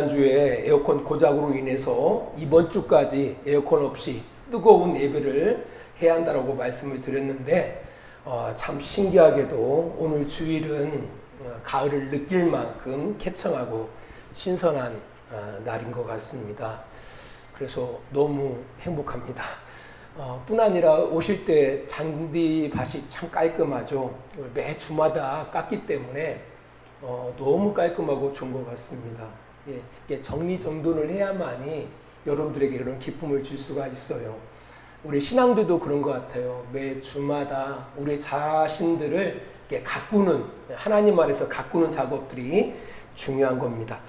지난주에 에어컨 고장으로 인해서 이번 주까지 에어컨 없이 뜨거운 예배를 해야 한다고 말씀을 드렸는데 참 신기하게도 오늘 주일은 가을을 느낄 만큼 쾌청하고 신선한 날인 것 같습니다. 그래서 너무 행복합니다. 뿐 아니라 오실 때 잔디밭이 참 깔끔하죠. 매 주마다 깎기 때문에 너무 깔끔하고 좋은 것 같습니다. 예, 정리정돈을 해야만이 여러분들에게 그런 기쁨을 줄 수가 있어요. 우리 신앙들도 그런 것 같아요. 매 주마다 우리 자신들을 가꾸는, 하나님 안에서 가꾸는 작업들이 중요한 겁니다.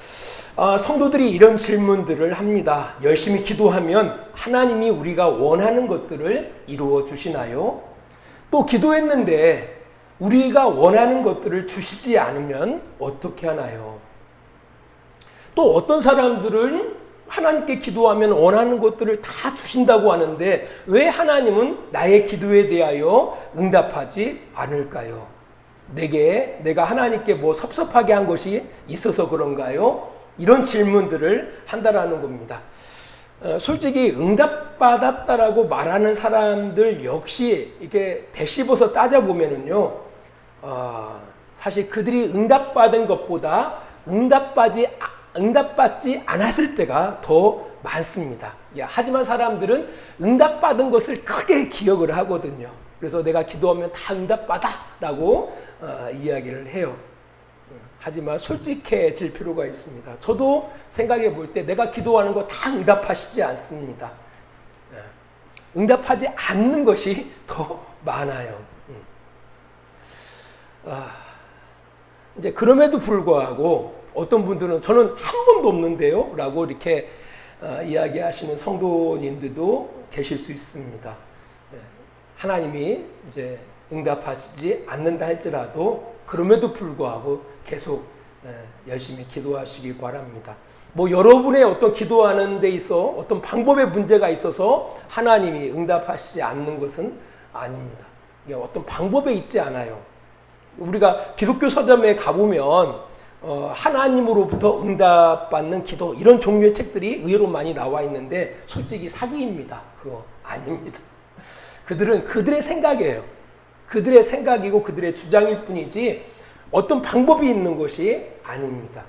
성도들이 이런 질문들을 합니다. 열심히 기도하면 하나님이 우리가 원하는 것들을 이루어 주시나요? 또 기도했는데 우리가 원하는 것들을 주시지 않으면 어떻게 하나요? 또 어떤 사람들은 하나님께 기도하면 원하는 것들을 다 주신다고 하는데 왜 하나님은 나의 기도에 대하여 응답하지 않을까요? 내가 하나님께 뭐 섭섭하게 한 것이 있어서 그런가요? 이런 질문들을 한다라는 겁니다. 솔직히 응답받았다라고 말하는 사람들 역시 이렇게 되씹어서 따져보면은요, 사실 그들이 응답받은 것보다 응답받지 않았을 때가 더 많습니다. 하지만 사람들은 응답받은 것을 크게 기억을 하거든요. 그래서 내가 기도하면 다 응답받아 라고 이야기를 해요. 하지만 솔직해질 필요가 있습니다. 저도 생각해 볼 때 내가 기도하는 거 다 응답하시지 않습니다. 응답하지 않는 것이 더 많아요. 이제 그럼에도 불구하고 어떤 분들은 저는 한 번도 없는데요 라고 이렇게 이야기하시는 성도님들도 계실 수 있습니다. 하나님이 이제 응답하시지 않는다 할지라도 그럼에도 불구하고 계속 열심히 기도하시기 바랍니다. 뭐 여러분의 어떤 기도하는 데 있어 어떤 방법에 문제가 있어서 하나님이 응답하시지 않는 것은 아닙니다. 이게 어떤 방법에 있지 않아요. 우리가 기독교 서점에 가보면 하나님으로부터 응답받는 기도 이런 종류의 책들이 의외로 많이 나와 있는데 솔직히 사기입니다. 그거 아닙니다. 그들은 그들의 생각이에요. 그들의 생각이고 그들의 주장일 뿐이지 어떤 방법이 있는 것이 아닙니다.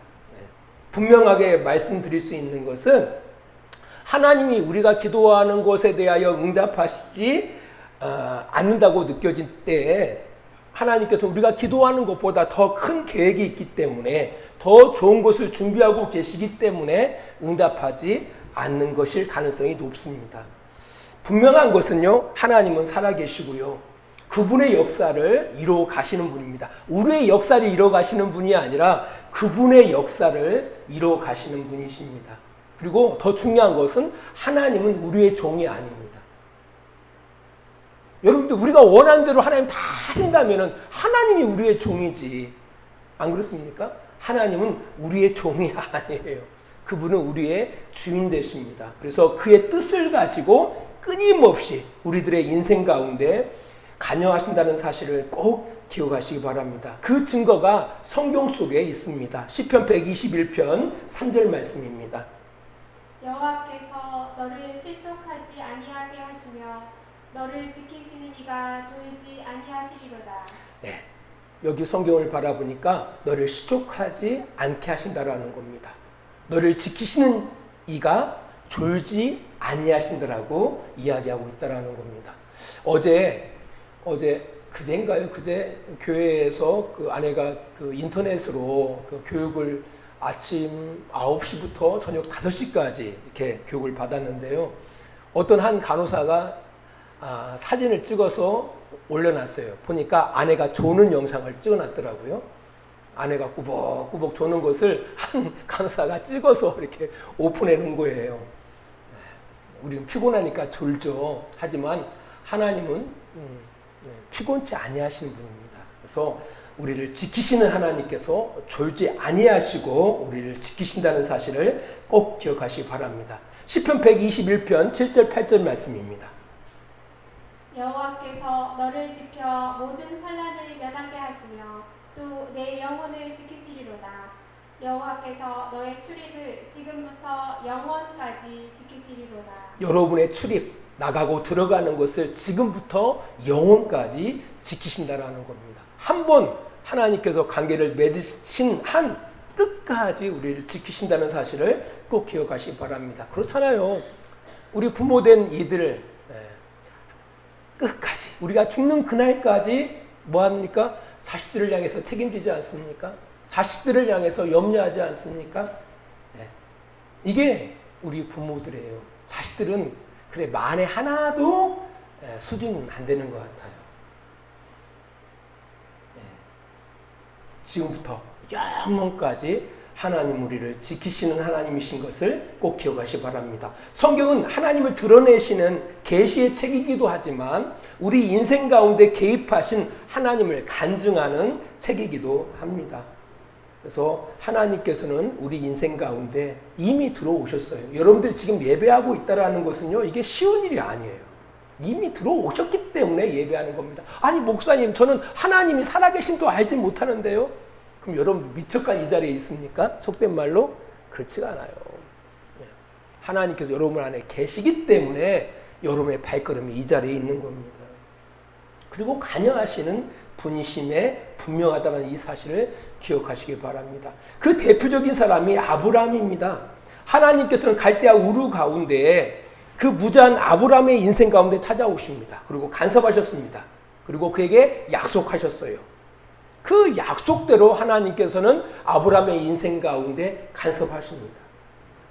분명하게 말씀드릴 수 있는 것은 하나님이 우리가 기도하는 것에 대하여 응답하시지 않는다고 느껴질 때에 하나님께서 우리가 기도하는 것보다 더 큰 계획이 있기 때문에 더 좋은 것을 준비하고 계시기 때문에 응답하지 않는 것일 가능성이 높습니다. 분명한 것은요, 하나님은 살아계시고요. 그분의 역사를 이루어 가시는 분입니다. 우리의 역사를 이루어 가시는 분이 아니라 그분의 역사를 이루어 가시는 분이십니다. 그리고 더 중요한 것은 하나님은 우리의 종이 아닙니다. 여러분들 우리가 원하는 대로 하나님 다 하신다면 하나님이 우리의 종이지. 안 그렇습니까? 하나님은 우리의 종이 아니에요. 그분은 우리의 주인 되십니다. 그래서 그의 뜻을 가지고 끊임없이 우리들의 인생 가운데 관여하신다는 사실을 꼭 기억하시기 바랍니다. 그 증거가 성경 속에 있습니다. 시편 121편 3절 말씀입니다. 여호와께서 너를 실족하지 아니하게 하시며 너를 지키시는 이가 졸지 아니하시리로다. 네, 여기 성경을 바라보니까 너를 실족하지 않게 하신다라는 겁니다. 너를 지키시는 이가 졸지 아니하신다라고 이야기하고 있다라는 겁니다. 그제인가요? 그제 교회에서 그 아내가 그 인터넷으로 그 교육을 아침 9시부터 저녁 5시까지 이렇게 교육을 받았는데요. 어떤 한 간호사가 사진을 찍어서 올려놨어요. 보니까 아내가 조는 영상을 찍어놨더라고요. 아내가 꾸벅꾸벅 조는 것을 한 간호사가 찍어서 이렇게 오픈해 놓은 거예요. 우리는 피곤하니까 졸죠. 하지만 하나님은 피곤치 아니하시는 분입니다. 그래서 우리를 지키시는 하나님께서 졸지 아니하시고 우리를 지키신다는 사실을 꼭 기억하시기 바랍니다. 시편 121편 7절 8절 말씀입니다. 여호와께서 너를 지켜 모든 환난을 면하게 하시며 또 내 영혼을 지키시리로다. 여호와께서 너의 출입을 지금부터 영원까지 지키시리로다. 여러분의 출입, 나가고 들어가는 것을 지금부터 영원까지 지키신다라는 겁니다. 한번 하나님께서 관계를 맺으신 한 끝까지 우리를 지키신다는 사실을 꼭 기억하시기 바랍니다. 그렇잖아요. 우리 부모된 이들 끝까지 우리가 죽는 그날까지 뭐합니까? 자식들을 향해서 책임지지 않습니까? 자식들을 향해서 염려하지 않습니까? 이게 우리 부모들이에요. 자식들은 그래 만에 하나도 수준 안 되는 것 같아요. 지금부터 영원까지 하나님 우리를 지키시는 하나님이신 것을 꼭 기억하시기 바랍니다. 성경은 하나님을 드러내시는 계시의 책이기도 하지만 우리 인생 가운데 개입하신 하나님을 간증하는 책이기도 합니다. 그래서 하나님께서는 우리 인생 가운데 이미 들어오셨어요. 여러분들 지금 예배하고 있다는 것은요, 이게 쉬운 일이 아니에요. 이미 들어오셨기 때문에 예배하는 겁니다. 아니 목사님, 저는 하나님이 살아계신도 알지 못하는데요. 그럼 여러분 미척간 이 자리에 있습니까? 속된 말로 그렇지가 않아요. 하나님께서 여러분 안에 계시기 때문에 여러분의 발걸음이 이 자리에 있는 겁니다. 그리고 관여하시는 분이심에 분명하다는 이 사실을 기억하시기 바랍니다. 그 대표적인 사람이 아브라함입니다. 하나님께서는 갈대아 우르 가운데에 그 무자한 아브라함의 인생 가운데 찾아오십니다. 그리고 간섭하셨습니다. 그리고 그에게 약속하셨어요. 그 약속대로 하나님께서는 아브라함의 인생 가운데 간섭하십니다.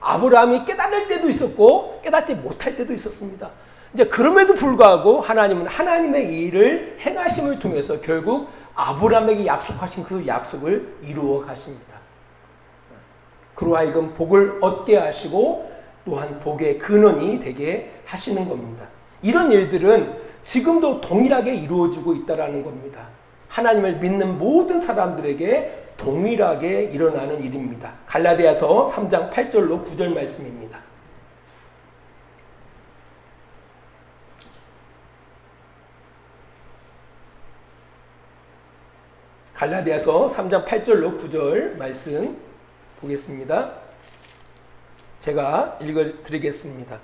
아브라함이 깨달을 때도 있었고 깨닫지 못할 때도 있었습니다. 이제 그럼에도 불구하고 하나님은 하나님의 일을 행하심을 통해서 결국 아브라함에게 약속하신 그 약속을 이루어 가십니다. 그로 하여금 복을 얻게 하시고 또한 복의 근원이 되게 하시는 겁니다. 이런 일들은 지금도 동일하게 이루어지고 있다는 겁니다. 하나님을 믿는 모든 사람들에게 동일하게 일어나는 일입니다. 갈라디아서 3장 8절로 9절 말씀입니다. 갈라디아서 3장 8절로 9절 말씀 보겠습니다. 제가 읽어드리겠습니다.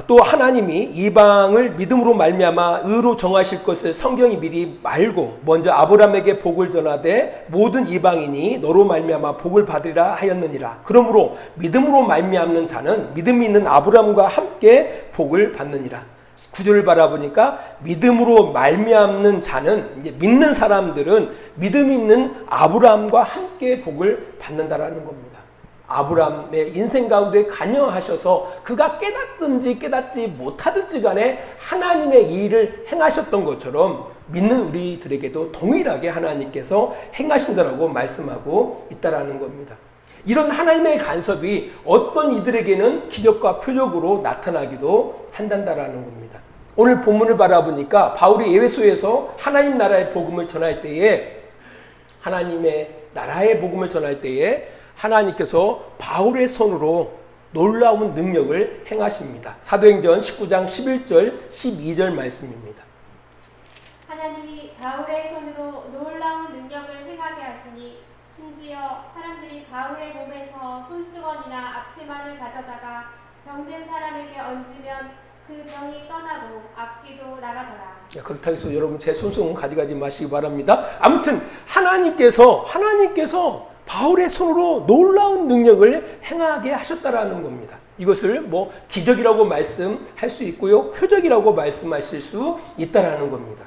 또 하나님이 이방을 믿음으로 말미암아 의로 정하실 것을 성경이 미리 알고 먼저 아브라함에게 복을 전하되 모든 이방인이 너로 말미암아 복을 받으리라 하였느니라. 그러므로 믿음으로 말미암는 자는 믿음이 있는 아브라함과 함께 복을 받느니라. 9절을 바라보니까 믿음으로 말미암는 자는, 이제 믿는 사람들은 믿음 있는 아브라함과 함께 복을 받는다라는 겁니다. 아브라함의 인생 가운데 관여하셔서 그가 깨닫든지 깨닫지 못하든지 간에 하나님의 일을 행하셨던 것처럼 믿는 우리들에게도 동일하게 하나님께서 행하신다라고 말씀하고 있다라는 겁니다. 이런 하나님의 간섭이 어떤 이들에게는 기적과 표적으로 나타나기도 한다라는 겁니다. 오늘 본문을 바라보니까 바울이 에베소에서 하나님 나라의 복음을 전할 때에, 하나님의 나라의 복음을 전할 때에 하나님께서 바울의 손으로 놀라운 능력을 행하십니다. 사도행전 19장 11절 12절 말씀입니다. 하나님이 바울의 손으로 놀라운 능력을 행하게 하시니 심지어 사람들이 바울의 몸에서 손수건이나 앞치마를 가져다가 병든 사람에게 얹으면 그 병이 떠나고 악귀도 나가더라. 그렇다고 해서 여러분 제 손수건 가져가지 마시기 바랍니다. 아무튼 하나님께서 바울의 손으로 놀라운 능력을 행하게 하셨다라는 겁니다. 이것을 뭐 기적이라고 말씀할 수 있고요, 표적이라고 말씀하실 수 있다라는 겁니다.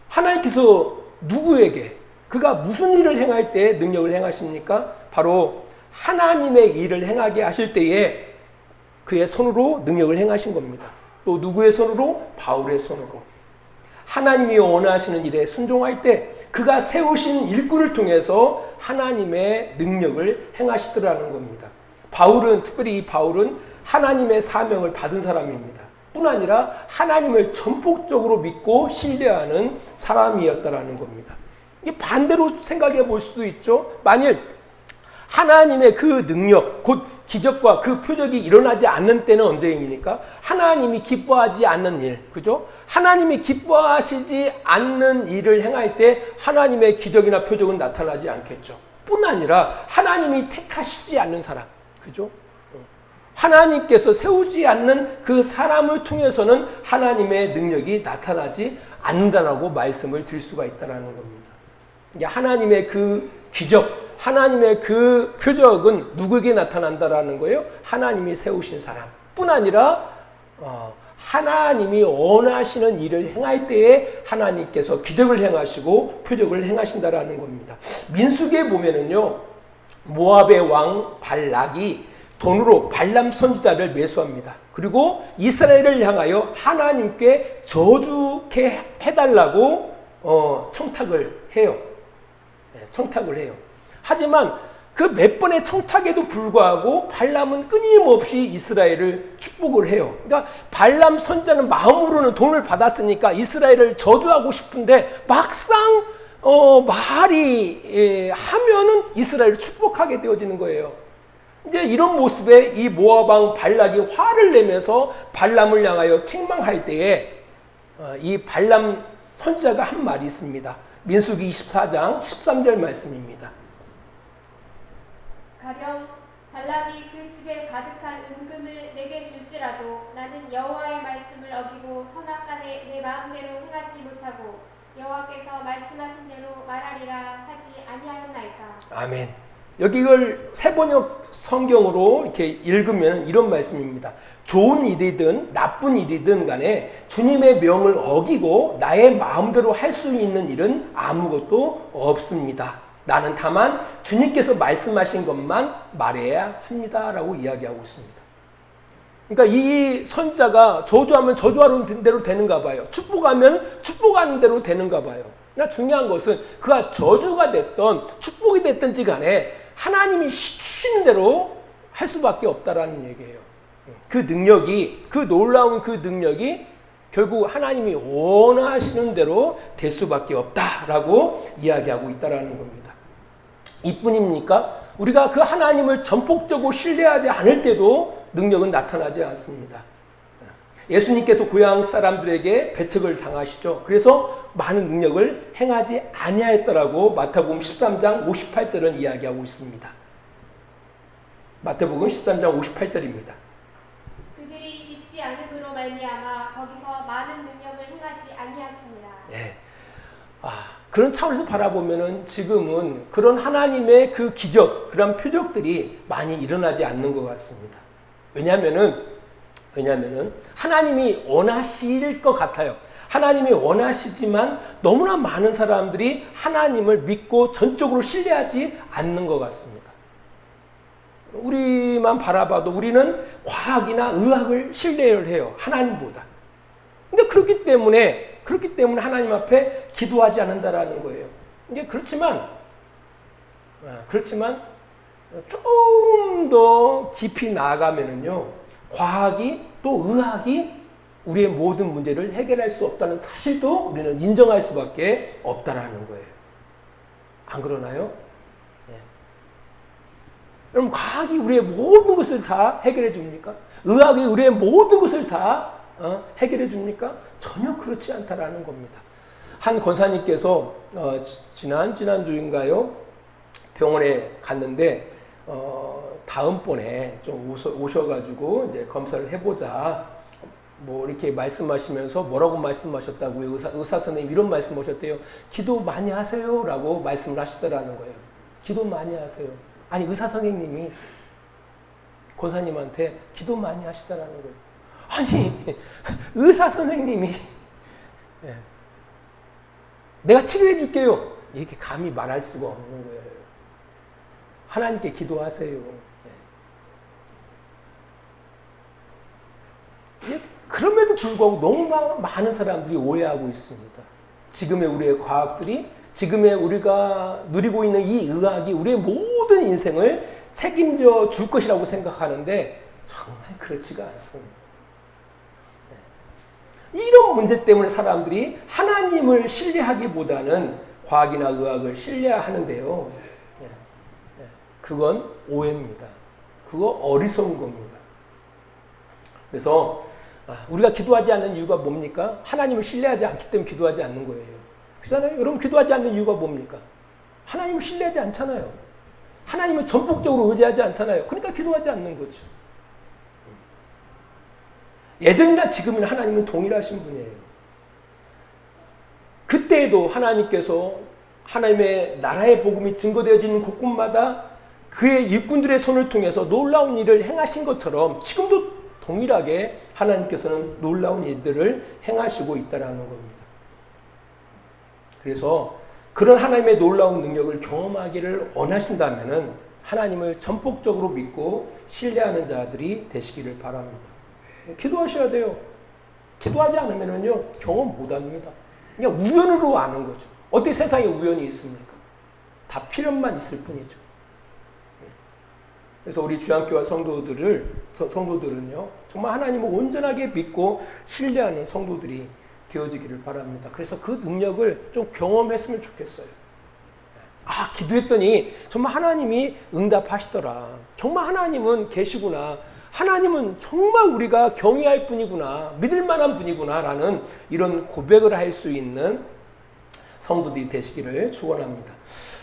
하나님께서 누구에게, 그가 무슨 일을 행할 때 능력을 행하십니까? 바로 하나님의 일을 행하게 하실 때에 그의 손으로 능력을 행하신 겁니다. 또 누구의 손으로? 바울의 손으로. 하나님이 원하시는 일에 순종할 때 그가 세우신 일꾼을 통해서 하나님의 능력을 행하시더라는 겁니다. 특별히 이 바울은 하나님의 사명을 받은 사람입니다. 뿐 아니라 하나님을 전폭적으로 믿고 신뢰하는 사람이었다라는 겁니다. 이게 반대로 생각해 볼 수도 있죠. 만일 하나님의 그 능력, 곧 기적과 그 표적이 일어나지 않는 때는 언제입니까? 하나님이 기뻐하지 않는 일, 그죠? 하나님이 기뻐하시지 않는 일을 행할 때 하나님의 기적이나 표적은 나타나지 않겠죠. 뿐 아니라 하나님이 택하시지 않는 사람, 그죠? 하나님께서 세우지 않는 그 사람을 통해서는 하나님의 능력이 나타나지 않는다라고 말씀을 드릴 수가 있다는 겁니다. 하나님의 그 기적, 하나님의 그 표적은 누구에게 나타난다라는 거예요? 하나님이 세우신 사람뿐 아니라 하나님이 원하시는 일을 행할 때에 하나님께서 기적을 행하시고 표적을 행하신다라는 겁니다. 민수기에 보면은요, 모압의 왕 발락이 돈으로 발람 선지자를 매수합니다. 그리고 이스라엘을 향하여 하나님께 저주케 해달라고 청탁을 해요. 청탁을 해요. 하지만 그 몇 번의 청탁에도 불구하고 발람은 끊임없이 이스라엘을 축복을 해요. 그러니까 발람 선지자는 마음으로는 돈을 받았으니까 이스라엘을 저주하고 싶은데 막상 말이 하면은 이스라엘을 축복하게 되어지는 거예요. 이제 이런 모습에 이 모압 왕 발락이 화를 내면서 발람을 향하여 책망할 때에 이 발람 선지자가 한 말이 있습니다. 민수기 24장 13절 말씀입니다. 가령 발락이 그 집에 가득한 은금을 내게 줄지라도 나는 여호와의 말씀을 어기고 선악간에 내 마음대로 행하지 못하고 여호와께서 말씀하신 대로 말하리라 하지 아니하였나이까. 아멘. 여기 이걸 세번역 성경으로 이렇게 읽으면 이런 말씀입니다. 좋은 일이든 나쁜 일이든 간에 주님의 명을 어기고 나의 마음대로 할 수 있는 일은 아무것도 없습니다. 나는 다만 주님께서 말씀하신 것만 말해야 합니다라고 이야기하고 있습니다. 그러니까 이 선지자가 저주하면 저주하는 대로 되는가 봐요. 축복하면 축복하는 대로 되는가 봐요. 그러나 중요한 것은 그가 저주가 됐던 축복이 됐든지 간에 하나님이 시키신 대로 할 수밖에 없다라는 얘기예요. 그 능력이, 그 놀라운 그 능력이 결국 하나님이 원하시는 대로 될 수밖에 없다라고 이야기하고 있다라는 겁니다. 이뿐입니까? 우리가 그 하나님을 전폭적으로 신뢰하지 않을 때도 능력은 나타나지 않습니다. 예수님께서 고향 사람들에게 배척을 당하시죠. 그래서 많은 능력을 행하지 아니하였더라고 마태복음 13장 58절은 이야기하고 있습니다. 마태복음 13장 58절입니다. 그들이 믿지 않음으로 말미암아 거기서 많은 능력을 행하지 아니하시니라. 예. 그런 차원에서 바라보면은 지금은 그런 하나님의 그 기적, 그런 표적들이 많이 일어나지 않는 것 같습니다. 왜냐하면은 하나님이 원하실 것 같아요. 하나님이 원하시지만 너무나 많은 사람들이 하나님을 믿고 전적으로 신뢰하지 않는 것 같습니다. 우리만 바라봐도 우리는 과학이나 의학을 신뢰를 해요. 하나님보다. 근데 그렇기 때문에 하나님 앞에 기도하지 않는다라는 거예요. 이제 그렇지만 조금 더 깊이 나아가면은요, 과학이 또 의학이 우리의 모든 문제를 해결할 수 없다는 사실도 우리는 인정할 수밖에 없다라는 거예요. 안 그러나요? 네. 여러분, 과학이 우리의 모든 것을 다 해결해 줍니까? 의학이 우리의 모든 것을 다 해결해 줍니까? 전혀 그렇지 않다라는 겁니다. 한 권사님께서 지난주인가요? 병원에 갔는데 다음번에 좀 오셔가지고 이제 검사를 해보자. 뭐 이렇게 말씀하시면서 뭐라고 말씀하셨다고요? 의사 선생님 이런 말씀하셨대요. 기도 많이 하세요라고 말씀을 하시더라는 거예요. 기도 많이 하세요. 아니, 의사 선생님이 권사님한테 기도 많이 하시더라는 거예요. 아니, 의사 선생님이 내가 치료해 줄게요. 이렇게 감히 말할 수가 없는 거예요. 하나님께 기도하세요. 그럼에도 불구하고 너무 많은 사람들이 오해하고 있습니다. 지금의 우리의 과학들이, 지금의 우리가 누리고 있는 이 의학이 우리의 모든 인생을 책임져 줄 것이라고 생각하는데 정말 그렇지가 않습니다. 이런 문제 때문에 사람들이 하나님을 신뢰하기보다는 과학이나 의학을 신뢰하는데요. 그건 오해입니다. 그거 어리석은 겁니다. 그래서 우리가 기도하지 않는 이유가 뭡니까? 하나님을 신뢰하지 않기 때문에 기도하지 않는 거예요. 그렇잖아요. 여러분, 기도하지 않는 이유가 뭡니까? 하나님을 신뢰하지 않잖아요. 하나님을 전폭적으로 의지하지 않잖아요. 그러니까 기도하지 않는 거죠. 예전이나 지금이나 하나님은 동일하신 분이에요. 그때에도 하나님께서 하나님의 나라의 복음이 증거되어지는 곳곳마다 그의 일꾼들의 손을 통해서 놀라운 일을 행하신 것처럼 지금도 동일하게 하나님께서는 놀라운 일들을 행하시고 있다는 겁니다. 그래서 그런 하나님의 놀라운 능력을 경험하기를 원하신다면 하나님을 전폭적으로 믿고 신뢰하는 자들이 되시기를 바랍니다. 기도하셔야 돼요. 기도하지 않으면요 경험 못합니다. 그냥 우연으로 아는 거죠. 어떻게 세상에 우연이 있습니까? 다 필연만 있을 뿐이죠. 그래서 우리 주안교회 성도들은요 정말 하나님을 온전하게 믿고 신뢰하는 성도들이 되어지기를 바랍니다. 그래서 그 능력을 좀 경험했으면 좋겠어요. 아, 기도했더니 정말 하나님이 응답하시더라. 정말 하나님은 계시구나. 하나님은 정말 우리가 경외할 분이구나. 믿을 만한 분이구나. 라는 이런 고백을 할 수 있는 성도들이 되시기를 축원합니다.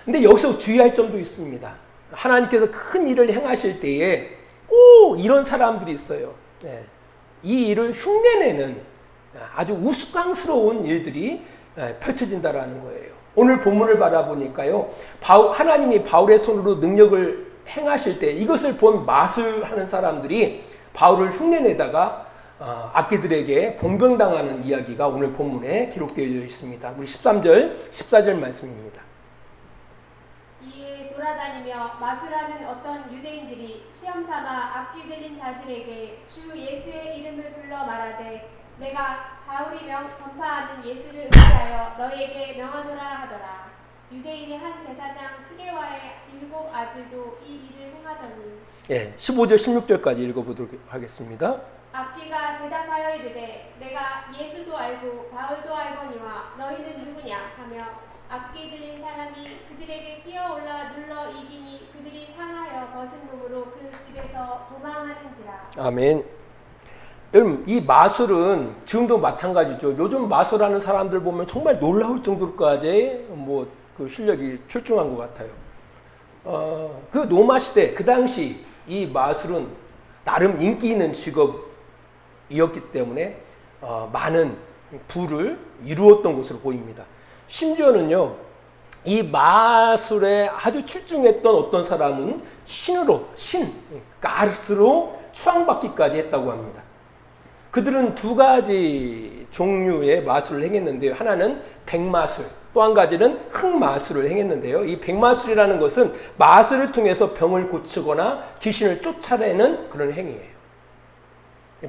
근데 여기서 주의할 점도 있습니다. 하나님께서 큰 일을 행하실 때에 꼭 이런 사람들이 있어요. 이 일을 흉내내는 아주 우스꽝스러운 일들이 펼쳐진다라는 거예요. 오늘 본문을 바라보니까요, 하나님이 바울의 손으로 능력을 행하실 때 이것을 본 마술하는 사람들이 바울을 흉내내다가 악기들에게 봉변당하는 이야기가 오늘 본문에 기록되어 있습니다. 우리 13절, 14절 말씀입니다. 이에 돌아다니며 마술하는 어떤 유대인들이 시험삼아 악기 들린 자들에게 주 예수의 이름을 불러 말하되 내가 바울이 전파하는 예수를 의지하여 너희에게 명하노라 하더라. 유대인의 한 제사장 스게와의 7 아들도 이 일을 행하더니 15절 16절까지 읽어보도록 하겠습니다. 악기가 대답하여 이르되 내가 예수도 알고 바울도 알거니와 너희는 누구냐 하며 악기 들린 사람이 그들에게 뛰어올라 눌러 이기니 그들이 상하여 벗은 몸으로 그 집에서 도망하는지라. 아멘. 여러분, 이 마술은 지금도 마찬가지죠. 요즘 마술하는 사람들 보면 정말 놀라울 정도로까지 그 실력이 출중한 것 같아요. 그 로마 시대, 그 당시 이 마술은 나름 인기 있는 직업이었기 때문에 많은 부를 이루었던 것으로 보입니다. 심지어는요, 이 마술에 아주 출중했던 어떤 사람은 가르스로 추앙받기까지 했다고 합니다. 그들은 2가지 종류의 마술을 행했는데요. 하나는 백마술, 또 한 가지는 흑마술을 행했는데요. 이 백마술이라는 것은 마술을 통해서 병을 고치거나 귀신을 쫓아내는 그런 행위예요.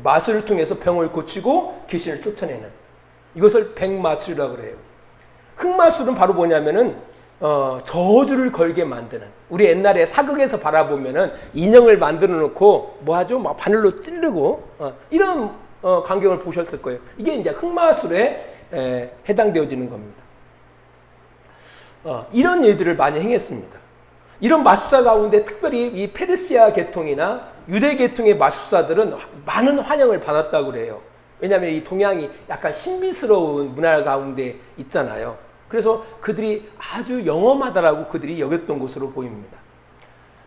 마술을 통해서 병을 고치고 귀신을 쫓아내는, 이것을 백마술이라고 그래요. 흑마술은 바로 뭐냐면은 저주를 걸게 만드는, 우리 옛날에 사극에서 바라보면은 인형을 만들어 놓고 뭐하죠? 막 바늘로 찌르고 이런 광경을 보셨을 거예요. 이게 이제 흑마술에 해당되어지는 겁니다. 이런 일들을 많이 행했습니다. 이런 마술사 가운데 특별히 이 페르시아 계통이나 유대 계통의 마술사들은 많은 환영을 받았다고 그래요. 왜냐하면 이 동양이 약간 신비스러운 문화 가운데 있잖아요. 그래서 그들이 아주 영험하다라고 그들이 여겼던 것으로 보입니다.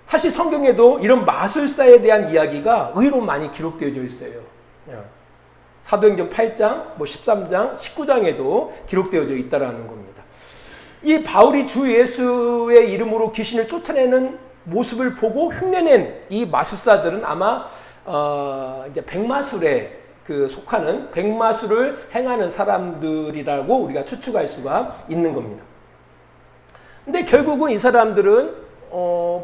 사실 성경에도 이런 마술사에 대한 이야기가 의외로 많이 기록되어져 있어요. 사도행전 8장, 13장, 19장에도 기록되어져 있다라는 겁니다. 이 바울이 주 예수의 이름으로 귀신을 쫓아내는 모습을 보고 흉내낸 이 마술사들은 아마 이제 백마술에 속하는, 백마술을 행하는 사람들이라고 우리가 추측할 수가 있는 겁니다. 근데 결국은 이 사람들은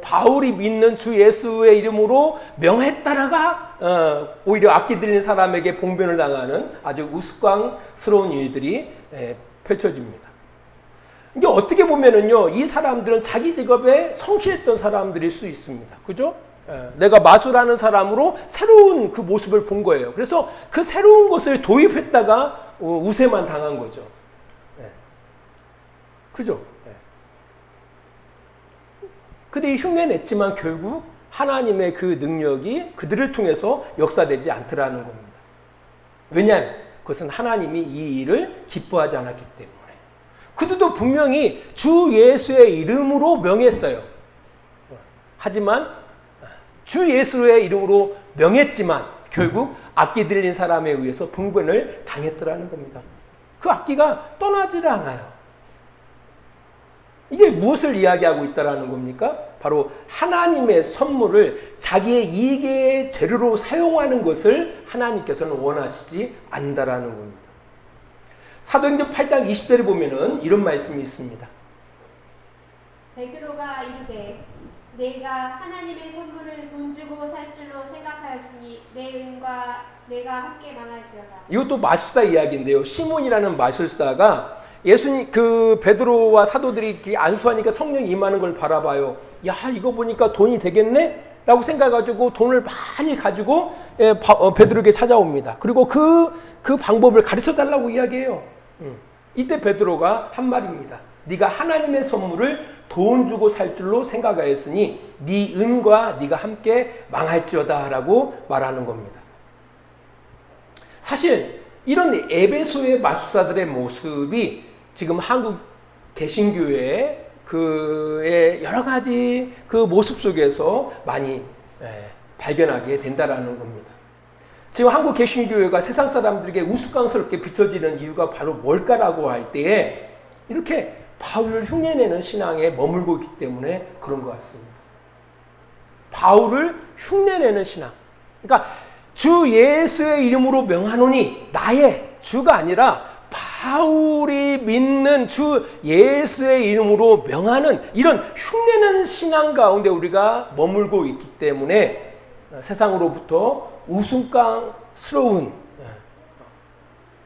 바울이 믿는 주 예수의 이름으로 명에 따라가 오히려 악기 들린 사람에게 봉변을 당하는 아주 우스꽝스러운 일들이 펼쳐집니다. 이게 어떻게 보면은요, 이 사람들은 자기 직업에 성실했던 사람들일 수 있습니다. 그죠? 내가 마술하는 사람으로 새로운 그 모습을 본 거예요. 그래서 그 새로운 것을 도입했다가 우세만 당한 거죠. 그죠? 그들이 흉내냈지만 결국 하나님의 그 능력이 그들을 통해서 역사되지 않더라는 겁니다. 왜냐하면 그것은 하나님이 이 일을 기뻐하지 않았기 때문에. 그들도 분명히 주 예수의 이름으로 명했어요. 하지만 주 예수의 이름으로 명했지만 결국 악기 들린 사람에 의해서 분변을 당했더라는 겁니다. 그 악기가 떠나지를 않아요. 이게 무엇을 이야기하고 있다라는 겁니까? 바로 하나님의 선물을 자기의 이익의 재료로 사용하는 것을 하나님께서는 원하시지 않는다라는 겁니다. 사도행전 8장 20절에 보면은 이런 말씀이 있습니다. 베드로가 이르되 내가 하나님의 선물을 돈 주고 살 줄로 생각하였으니 내 은과 내가 함께 망할지어다. 이것도 마술사 이야기인데요. 시몬이라는 마술사가 예수님 베드로와 사도들이 안수하니까 성령이 임하는 걸 바라봐요. 야, 이거 보니까 돈이 되겠네? 라고 생각해가지고 돈을 많이 가지고 베드로에게 찾아옵니다. 그리고 그 방법을 가르쳐 달라고 이야기해요. 이때 베드로가 한 말입니다. 네가 하나님의 선물을 돈 주고 살 줄로 생각하였으니 네 은과 네가 함께 망할지어다 라고 말하는 겁니다. 사실 이런 에베소의 마술사들의 모습이 지금 한국 개신교회의 그의 여러 가지 그 모습 속에서 많이 발견하게 된다라는 겁니다. 지금 한국 개신교회가 세상 사람들에게 우스꽝스럽게 비춰지는 이유가 바로 뭘까라고 할 때에 이렇게 바울을 흉내내는 신앙에 머물고 있기 때문에 그런 것 같습니다. 바울을 흉내내는 신앙. 그러니까 주 예수의 이름으로 명하노니 나의 주가 아니라 바울이 믿는 주 예수의 이름으로 명하는 이런 흉내내는 신앙 가운데 우리가 머물고 있기 때문에 세상으로부터 우스꽝스러운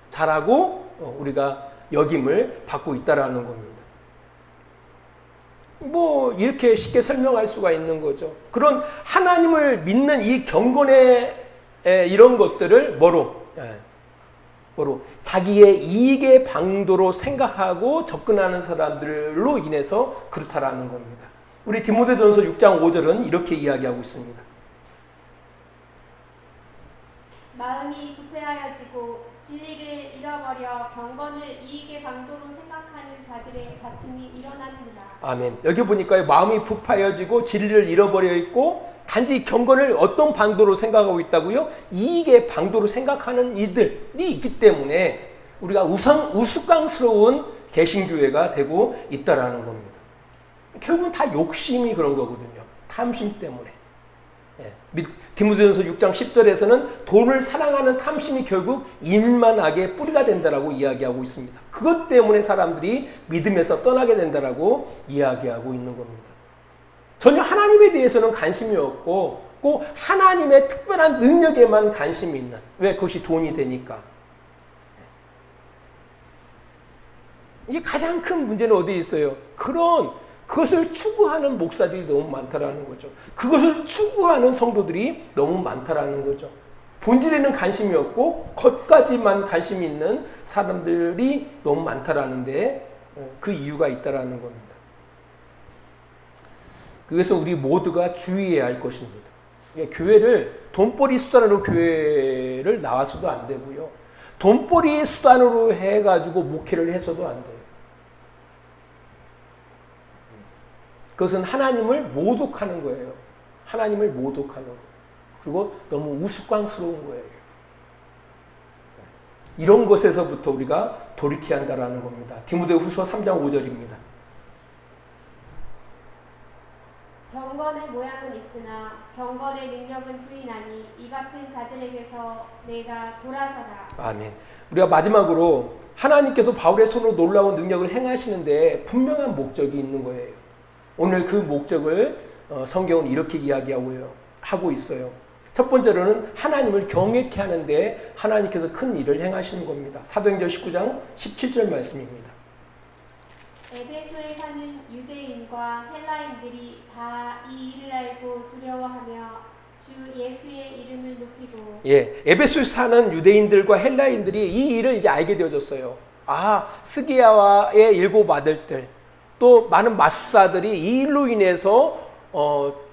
자라고 우리가 역임을 받고 있다라는 겁니다. 이렇게 쉽게 설명할 수가 있는 거죠. 그런 하나님을 믿는 이 경건의 이런 것들을 뭐로 자기의 이익의 방도로 생각하고 접근하는 사람들로 인해서 그렇다라는 겁니다. 우리 디모데전서 6장 5절은 이렇게 이야기하고 있습니다. 마음이 부패하여지고 진리를 잃어버려 경건을 이익의 방도로 생각하는 자들의 다툼이 일어나느니라. 아멘. 여기 보니까 마음이 부패하여지고 진리를 잃어버려 있고 단지 경건을 어떤 방도로 생각하고 있다고요? 이익의 방도로 생각하는 이들이 있기 때문에 우리가 우스꽝스러운 개신교회가 되고 있다라는 겁니다. 결국은 다 욕심이 그런 거거든요. 탐심 때문에. 디모데전서 6장 10절에서는 돈을 사랑하는 탐심이 결국 일만하게 뿌리가 된다라고 이야기하고 있습니다. 그것 때문에 사람들이 믿음에서 떠나게 된다라고 이야기하고 있는 겁니다. 전혀 하나님에 대해서는 관심이 없고 꼭 하나님의 특별한 능력에만 관심이 있는, 왜? 그것이 돈이 되니까. 이게 가장 큰 문제는 어디에 있어요? 그것을 추구하는 목사들이 너무 많다라는 거죠. 그것을 추구하는 성도들이 너무 많다라는 거죠. 본질에는 관심이 없고 겉가지만 관심이 있는 사람들이 너무 많다라는데 그 이유가 있다라는 겁니다. 그래서 우리 모두가 주의해야 할 것입니다. 교회를 돈벌이 수단으로 교회를 나와서도 안 되고요. 돈벌이 수단으로 해가지고 목회를 해서도 안 돼요. 그것은 하나님을 모독하는 거예요. 하나님을 모독하는 거. 그리고 너무 우스꽝스러운 거예요. 이런 것에서부터 우리가 돌이켜야 한다는 겁니다. 디모데후서 3장 5절입니다. 경건의 모양은 있으나 경건의 능력은 부인하니 이 같은 자들에게서 내가 돌아서라. 아멘. 우리가 마지막으로 하나님께서 바울의 손으로 놀라운 능력을 행하시는데 분명한 목적이 있는 거예요. 오늘 그 목적을 성경은 이렇게 이야기하고 있어요. 첫 번째로는 하나님을 경외케 하는데 하나님께서 큰 일을 행하시는 겁니다. 사도행전 19장 17절 말씀입니다. 에베소에 사는 유대인과 헬라인들이 다 이 일을 알고 두려워하며 주 예수의 이름을 높이고. 에베소에 사는 유대인들과 헬라인들이 이 일을 이제 알게 되어졌어요. 스기야와의 일곱 아들들, 또 많은 마술사들이 이 일로 인해서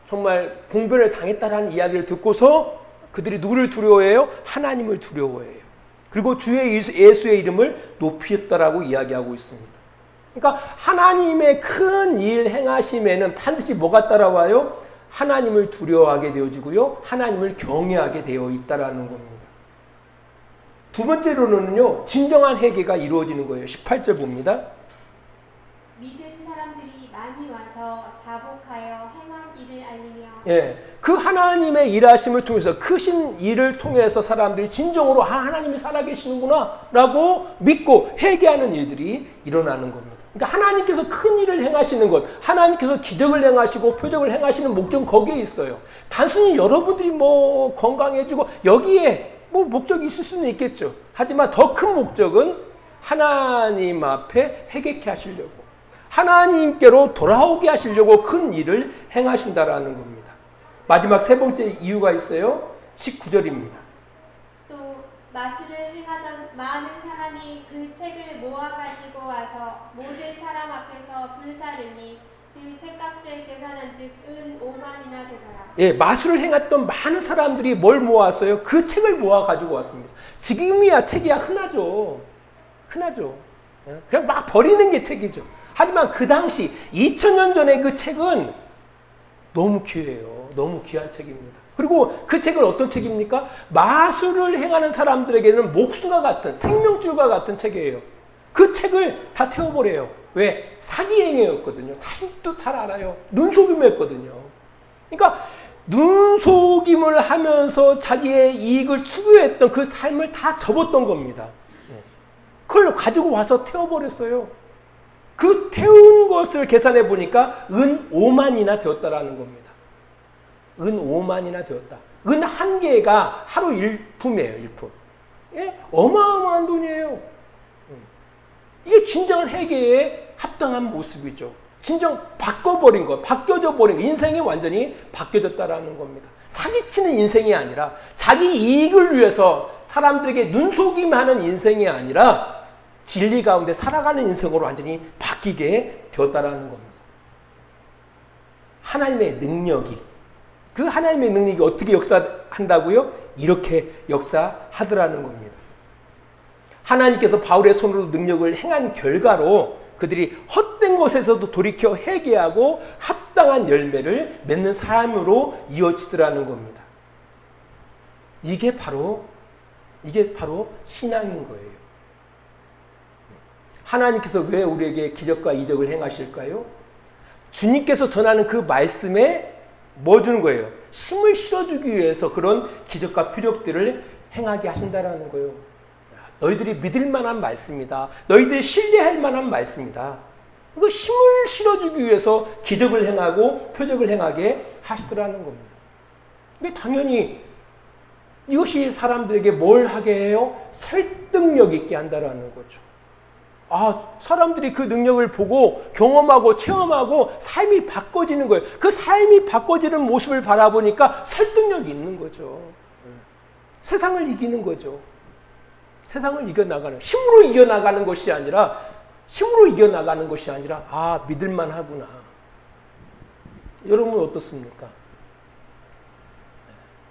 정말 봉변을 당했다라는 이야기를 듣고서 그들이 누구를 두려워해요? 하나님을 두려워해요. 그리고 주의 예수의 이름을 높였다라고 이야기하고 있습니다. 그러니까 하나님의 큰 일 행하심에는 반드시 뭐가 따라와요? 하나님을 두려워하게 되어지고요. 하나님을 경외하게 되어 있다라는 겁니다. 두 번째로는요. 진정한 회개가 이루어지는 거예요. 18절 봅니다. 믿은 사람들이 많이 와서 자복하여 행한 일을 알리며 예, 그 하나님의 일하심을 통해서 크신 일을 통해서 사람들이 진정으로 하나님이 살아계시는구나 라고 믿고 회개하는 일들이 일어나는 겁니다. 그러니까 하나님께서 큰 일을 행하시는 것, 하나님께서 기적을 행하시고 표적을 행하시는 목적은 거기에 있어요. 단순히 여러분들이 뭐 건강해지고 여기에 뭐 목적이 있을 수는 있겠죠. 하지만 더 큰 목적은 하나님 앞에 회개케 하시려고, 하나님께로 돌아오게 하시려고 큰 일을 행하신다라는 겁니다. 마지막 세 번째 이유가 있어요. 19절입니다. 또 마술을 행하던 많은 사람이 그 책을 모아 가지고 와서 모든 사람 앞에서 불사르니 그 책값을 계산한 즉 은 5만이나 되더라. 예, 마술을 행했던 많은 사람들이 뭘 모았어요? 그 책을 모아 가지고 왔습니다. 지금이야 책이야 흔하죠. 그냥 막 버리는 게 책이죠. 하지만 그 당시 2000년 전에 그 책은 너무 귀해요. 너무 귀한 책입니다. 그리고 그 책은 어떤 책입니까? 마술을 행하는 사람들에게는 목숨과 같은, 생명줄과 같은 책이에요. 그 책을 다 태워버려요. 왜? 사기행위였거든요. 자신도 잘 알아요. 눈속임이었거든요. 그러니까 눈속임을 하면서 자기의 이익을 추구했던 그 삶을 다 접었던 겁니다. 그걸 가지고 와서 태워버렸어요. 그 태운 것을 계산해 보니까 은 5만이나 되었다라는 겁니다. 은 5만이나 되었다. 은 한 개가 하루 일품이에요, 일품. 예? 어마어마한 돈이에요. 이게 진정한 회개에 합당한 모습이죠. 진정 바꿔버린 것, 바뀌어져 버린 것, 인생이 완전히 바뀌어졌다라는 겁니다. 사기치는 인생이 아니라 자기 이익을 위해서 사람들에게 눈속임하는 인생이 아니라 진리 가운데 살아가는 인생으로 완전히 바뀌게 되었다라는 겁니다. 하나님의 능력이, 그 하나님의 능력이 어떻게 역사한다고요? 이렇게 역사하더라는 겁니다. 하나님께서 바울의 손으로 능력을 행한 결과로 그들이 헛된 것에서도 돌이켜 회개하고 합당한 열매를 맺는 삶으로 이어지더라는 겁니다. 이게 바로 신앙인 거예요. 하나님께서 왜 우리에게 기적과 이적을 행하실까요? 주님께서 전하는 그 말씀에 뭐 주는 거예요? 힘을 실어주기 위해서 그런 기적과 표적들을 행하게 하신다라는 거예요. 너희들이 믿을 만한 말씀이다. 너희들이 신뢰할 만한 말씀이다. 그 힘을 실어주기 위해서 기적을 행하고 표적을 행하게 하시더라는 겁니다. 근데 당연히 이것이 사람들에게 뭘 하게 해요? 설득력 있게 한다라는 거죠. 사람들이 그 능력을 보고 경험하고 체험하고 삶이 바꿔지는 거예요. 그 삶이 바꿔지는 모습을 바라보니까 설득력이 있는 거죠. 세상을 이기는 거죠. 세상을 이겨나가는, 힘으로 이겨나가는 것이 아니라 믿을만 하구나. 여러분은 어떻습니까?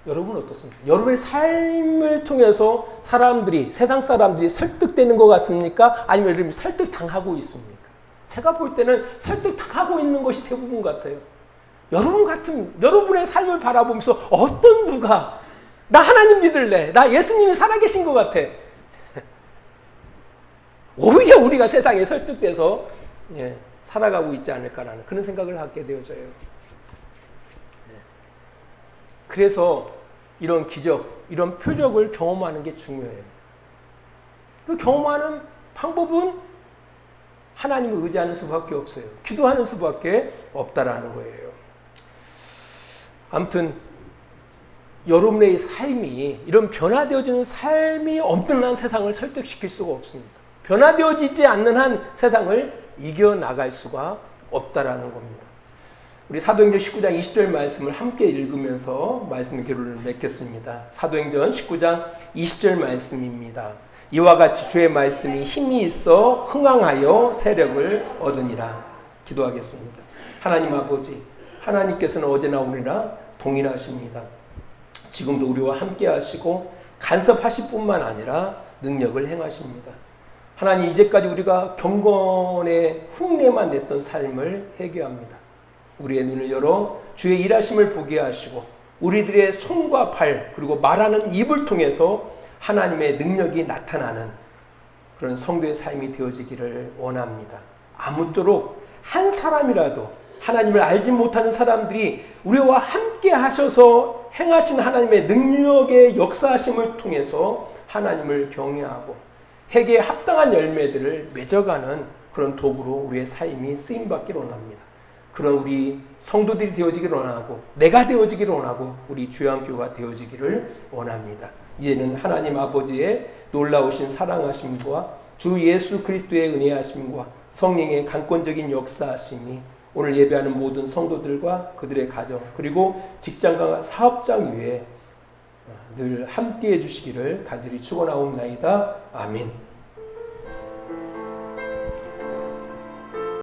여러분의 삶을 통해서 세상 사람들이 설득되는 것 같습니까? 아니면 여러분이 설득당하고 있습니까? 제가 볼 때는 설득당하고 있는 것이 대부분 같아요. 여러분의 삶을 바라보면서 어떤 누가, 나 하나님 믿을래, 나 예수님이 살아계신 것 같아. 오히려 우리가 세상에 설득돼서 살아가고 있지 않을까라는 그런 생각을 하게 되어져요. 그래서 이런 기적, 이런 표적을 경험하는 게 중요해요. 그 경험하는 방법은 하나님을 의지하는 수밖에 없어요. 기도하는 수밖에 없다라는 거예요. 아무튼 여러분의 삶이, 이런 변화되어지는 삶이 없는 한 세상을 설득시킬 수가 없습니다. 변화되어지지 않는 한 세상을 이겨나갈 수가 없다라는 겁니다. 우리 사도행전 19장 20절 말씀을 함께 읽으면서 말씀의 결론을 맺겠습니다. 사도행전 19장 20절 말씀입니다. 이와 같이 주의 말씀이 힘이 있어 흥황하여 세력을 얻으니라. 기도하겠습니다. 하나님 아버지, 하나님께서는 어제나 오늘이나 동일하십니다. 지금도 우리와 함께 하시고 간섭하실 뿐만 아니라 능력을 행하십니다. 하나님, 이제까지 우리가 경건의 흉내만 냈던 삶을 회개합니다. 우리의 눈을 열어 주의 일하심을 보게 하시고 우리들의 손과 발 그리고 말하는 입을 통해서 하나님의 능력이 나타나는 그런 성도의 삶이 되어지기를 원합니다. 아무쪼록 한 사람이라도 하나님을 알지 못하는 사람들이 우리와 함께 하셔서 행하신 하나님의 능력의 역사하심을 통해서 하나님을 경외하고 회개에 합당한 열매들을 맺어가는 그런 도구로 우리의 삶이 쓰임받기를 원합니다. 그런 우리 성도들이 되어지기를 원하고 내가 되어지기를 원하고 우리 주양교가 되어지기를 원합니다. 이제는 하나님 아버지의 놀라우신 사랑하심과 주 예수 그리스도의 은혜하심과 성령의 강권적인 역사하심이 오늘 예배하는 모든 성도들과 그들의 가정 그리고 직장과 사업장 위에 늘 함께해 주시기를 간절히 축원하옵나이다. 아멘.